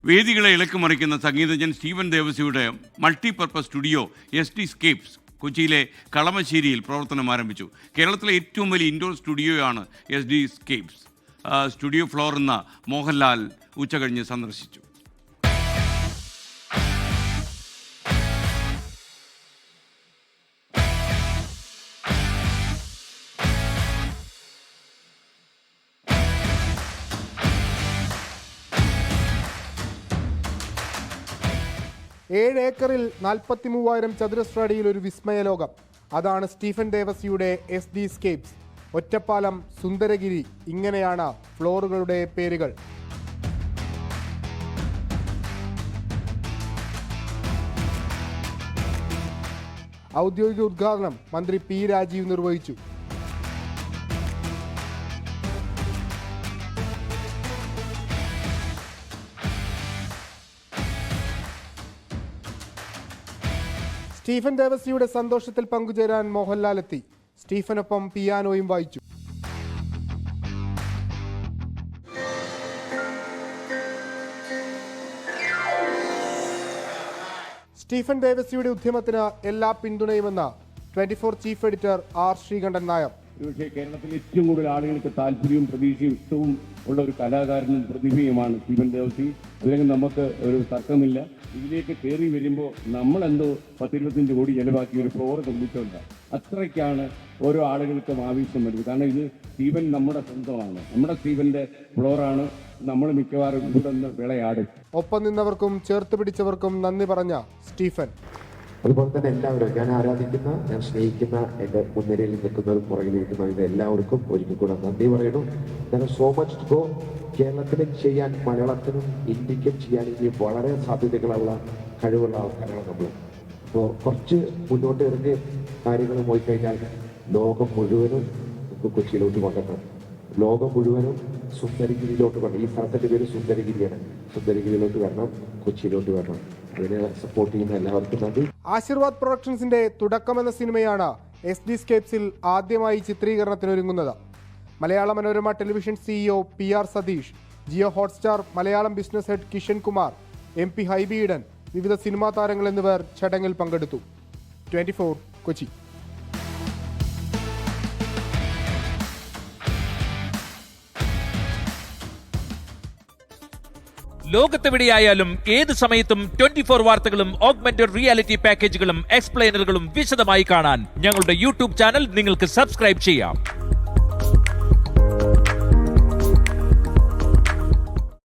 വേദികളെ ഇളക്കുമറിക്കുന്ന സംഗീതജ്ഞൻ Stephen ദേവസിയുടെ multipurpose studio SD scapes കൊച്ചിയിലെ കളമശ്ശേരിയിൽ പ്രവർത്തനം ആരംഭിച്ചു. കേരളത്തിലെ ഏറ്റവും വലിയ indoor സ്റ്റുഡിയോയാണ് SD scapes. Studio floor എന്ന മോഹൻലാൽ ഉച്ചകഴിഞ്ഞ് സന്ദർശിച്ചു. ഏക്കറിൽ 43,000 ചതുരശ്ര അടിയിൽ ഒരു വിസ്മയ ലോകം. അതാണ് സ്റ്റീഫൻ ദേവസിയുടെ SD സ്കേപ്സ്. ഒറ്റപ്പാലം, സുന്ദരഗിരി, ഇങ്ങനെയാണ് ഫ്ലോറുകളുടെ പേരുകൾ. ഔദ്യോഗിക ഉദ്ഘാടനം മന്ത്രി P. രാജീവ് നിർവഹിച്ചു. സ്റ്റീഫൻ ദേവസിയുടെ സന്തോഷത്തിൽ പങ്കുചേരാൻ മോഹൻലാൽ എത്തി. സ്റ്റീഫനൊപ്പം പിയാനോയും വായിച്ചു. സ്റ്റീഫൻ ദേവസിയുടെ ഉദ്യമത്തിന് എല്ലാ പിന്തുണയുമെന്ന് 24 chief editor R. Sreekandan Nair. പക്ഷേ കേരളത്തിൽ ഏറ്റവും കൂടുതൽ ആളുകൾക്ക് താല്പര്യവും പ്രതീക്ഷയും ഇഷ്ടവും ഉള്ള ഒരു കലാകാരനും പ്രതിഭയുമാണ് സ്റ്റീഫൻ ദേവസി. അല്ലെങ്കിൽ നമുക്ക് ഒരു തർക്കമില്ല. ഇതിലേക്ക് കയറി വരുമ്പോൾ നമ്മളെന്തോ 10-25 കോടി ചെലവാക്കി ഒരു ഫ്ലോർ നിർമ്മിച്ചുകൊണ്ട് അത്രയ്ക്കാണ് ഓരോ ആളുകൾക്കും ആവശ്യം വരുന്നത്. കാരണം ഇത് സ്റ്റീഫൻ നമ്മുടെ സ്വന്തമാണ്. നമ്മുടെ സ്റ്റീഫന്റെ ഫ്ലോറാണ്. നമ്മൾ മിക്കവാറും ഇവിടെ നിന്ന് വിളയാടും. ഒപ്പം നിന്നവർക്കും ചേർത്ത് പിടിച്ചവർക്കും നന്ദി പറഞ്ഞ സ്റ്റീഫൻ. അതുപോലെ തന്നെ എല്ലാവരും ഞാൻ ആരാധിക്കുന്ന, ഞാൻ സ്നേഹിക്കുന്ന, എൻ്റെ മുൻനിരയിൽ നിൽക്കുന്നവരും പുറകിലിരിക്കുന്നവരും എല്ലാവർക്കും ഒരിക്കൽ കൂടെ നന്ദി പറയുന്നു. So much to go. കേരളത്തിന് ചെയ്യാൻ, മലയാളത്തിനും ഇന്ത്യക്കും ചെയ്യാൻ ഇനി വളരെ സാധ്യതകളുള്ള കഴിവുള്ള ആൾക്കാരാണ് നമ്മൾ. അപ്പോൾ കുറച്ച് മുന്നോട്ട് ഇറങ്ങി കാര്യങ്ങൾ പോയി കഴിഞ്ഞാൽ ലോകം മുഴുവനും നമുക്ക് കൊച്ചിയിലോട്ട് കൊണ്ടുവരണം. ലോകം മുഴുവനും സുന്ദരഗിരിയിലോട്ട് വരണം. ഈ സ്ഥലത്തിൻ്റെ പേര് സുന്ദരഗിരിയാണ്. സുന്ദരഗിരിയിലോട്ട് വരണം, കൊച്ചിയിലോട്ട് വരണം. അതിനെ സപ്പോർട്ട് ചെയ്യുന്ന എല്ലാവർക്കും നന്ദി. ആശീർവാദ് പ്രൊഡക്ഷൻസിന്റെ തുടക്കമെന്ന സിനിമയാണ് SD സ്കേപ്സിൽ ആദ്യമായി ചിത്രീകരണത്തിനൊരുങ്ങുന്നത്. Malayala Manorama television CEO PR Satheesh, Jio Hotstar Malayalam business head Kishan Kumar, MP Hibi Eden, വിവിധ സിനിമാ താരങ്ങൾ എന്നിവർ ചടങ്ങിൽ പങ്കെടുത്തു. 24 കൊച്ചി. ലോകത്തെവിടെയായാലും ഏത് സമയത്തും 24 വാർത്തകളും ഓഗ്മെന്റഡ് റിയാലിറ്റി പാക്കേജുകളും എക്സ്പ്ലെയിനറുകളും വിശദമായി കാണാൻ ഞങ്ങളുടെ YouTube ചാനൽ നിങ്ങൾക്ക് സബ്സ്ക്രൈബ് ചെയ്യാം.